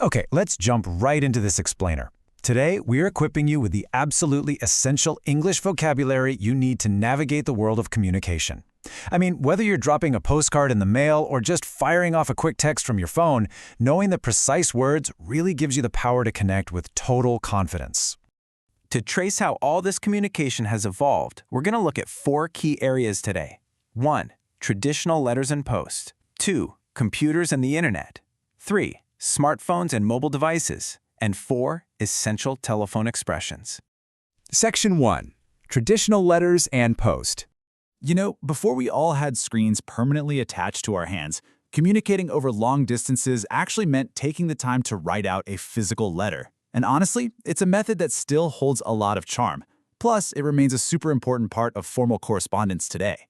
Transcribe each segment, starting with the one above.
Okay, let's jump right into this explainer. Today, we're equipping you with the absolutely essential English vocabulary you need to navigate the world of communication. I mean, whether you're dropping a postcard in the mail or just firing off a quick text from your phone, knowing the precise words really gives you the power to connect with total confidence. To trace how all this communication has evolved, we're going to look at 4 key areas today. 1. Traditional letters and post. 2. Computers and the internet. 3. Smartphones and mobile devices. And 4. Essential telephone expressions. Section 1. Traditional letters and post. You know, before we all had screens permanently attached to our hands, communicating over long distances actually meant taking the time to write out a physical letter. And honestly, it's a method that still holds a lot of charm. Plus, it remains a super important part of formal correspondence today.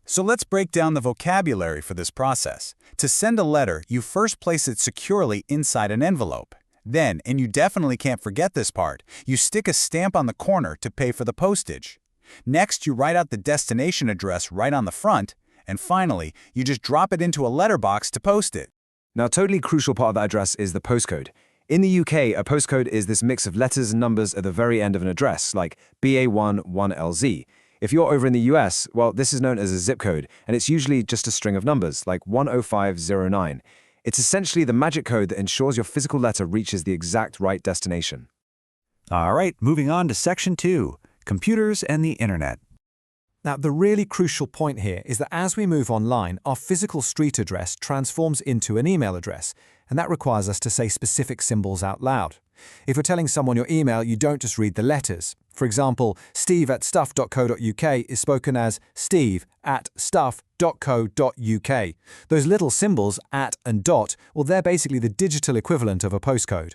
So let's break down the vocabulary for this process. To send a letter, you first place it securely inside an envelope. Then, and you definitely can't forget this part, you stick a stamp on the corner to pay for the postage. Next, you write out the destination address right on the front, and finally, you just drop it into a letterbox to post it. Now, a totally crucial part of that address is the postcode. In the UK, a postcode is this mix of letters and numbers at the very end of an address, like BA1 1LZ. If you're over in the US, well, this is known as a zip code, and it's usually just a string of numbers, like 10509. It's essentially the magic code that ensures your physical letter reaches the exact right destination. All right, moving on to Section 2, Computers and the Internet. Now, the really crucial point here is that as we move online, our physical street address transforms into an email address, and that requires us to say specific symbols out loud. If you're telling someone your email, you don't just read the letters. For example, steve@stuff.co.uk is spoken as steve@stuff.co.uk. Those little symbols, at and dot, well, they're basically the digital equivalent of a postcode.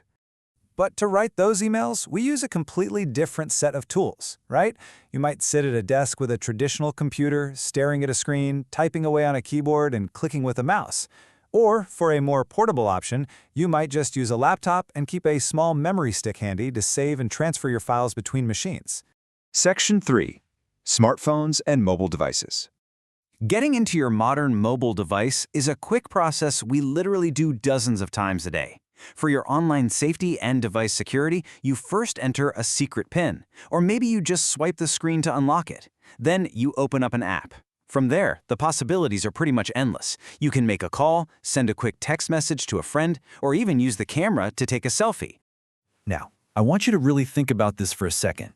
But to write those emails, we use a completely different set of tools, right? You might sit at a desk with a traditional computer, staring at a screen, typing away on a keyboard, and clicking with a mouse. Or, for a more portable option, you might just use a laptop and keep a small memory stick handy to save and transfer your files between machines. Section 3. Smartphones and mobile devices. Getting into your modern mobile device is a quick process we literally do dozens of times a day. For your online safety and device security, you first enter a secret PIN, or maybe you just swipe the screen to unlock it. Then you open up an app. From there, the possibilities are pretty much endless. You can make a call, send a quick text message to a friend, or even use the camera to take a selfie. Now, I want you to really think about this for a second.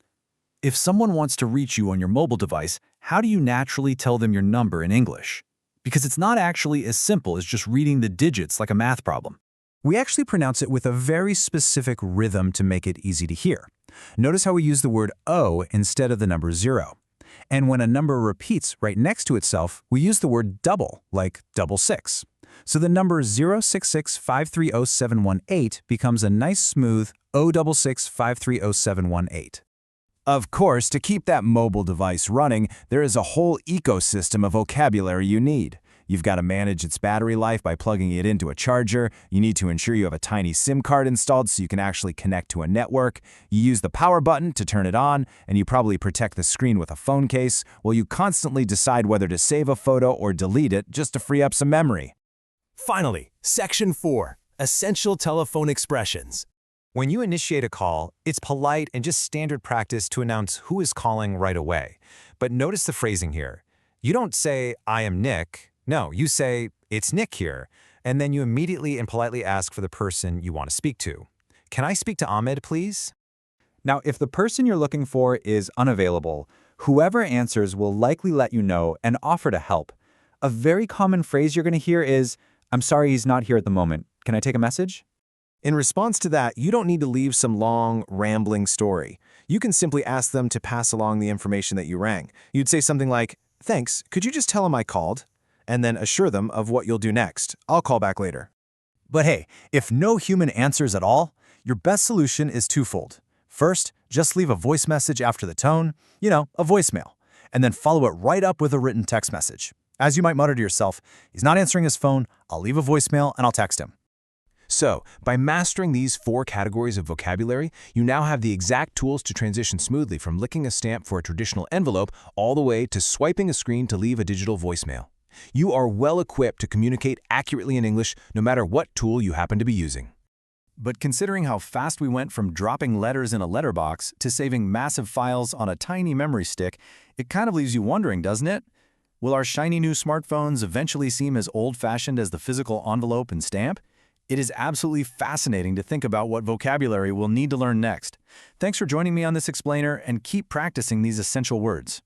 If someone wants to reach you on your mobile device, how do you naturally tell them your number in English? Because it's not actually as simple as just reading the digits like a math problem. We actually pronounce it with a very specific rhythm to make it easy to hear. Notice how we use the word O instead of the number 0. And when a number repeats right next to itself, we use the word double, like 66. So the number 066530718 becomes a nice smooth 066530718. Of course, to keep that mobile device running, there is a whole ecosystem of vocabulary you need. You've got to manage its battery life by plugging it into a charger. You need to ensure you have a tiny SIM card installed so you can actually connect to a network. You use the power button to turn it on, and you probably protect the screen with a phone case, while you constantly decide whether to save a photo or delete it just to free up some memory. Finally, Section 4, Essential Telephone Expressions. When you initiate a call, it's polite and just standard practice to announce who is calling right away. But notice the phrasing here. You don't say, "I am Nick." No, you say, "It's Nick here," and then you immediately and politely ask for the person you want to speak to. "Can I speak to Ahmed, please?" Now, if the person you're looking for is unavailable, whoever answers will likely let you know and offer to help. A very common phrase you're going to hear is, "I'm sorry he's not here at the moment. Can I take a message?" In response to that, you don't need to leave some long, rambling story. You can simply ask them to pass along the information that you rang. You'd say something like, "Thanks, could you just tell him I called?" And then assure them of what you'll do next. "I'll call back later." But hey, if no human answers at all, your best solution is twofold. First, just leave a voice message after the tone, a voicemail, and then follow it right up with a written text message. As you might mutter to yourself, "He's not answering his phone, I'll leave a voicemail and I'll text him." So, by mastering these 4 categories of vocabulary, you now have the exact tools to transition smoothly from licking a stamp for a traditional envelope all the way to swiping a screen to leave a digital voicemail. You are well equipped to communicate accurately in English no matter what tool you happen to be using. But considering how fast we went from dropping letters in a letterbox to saving massive files on a tiny memory stick, it kind of leaves you wondering, doesn't it? Will our shiny new smartphones eventually seem as old-fashioned as the physical envelope and stamp? It is absolutely fascinating to think about what vocabulary we'll need to learn next. Thanks for joining me on this explainer, and keep practicing these essential words.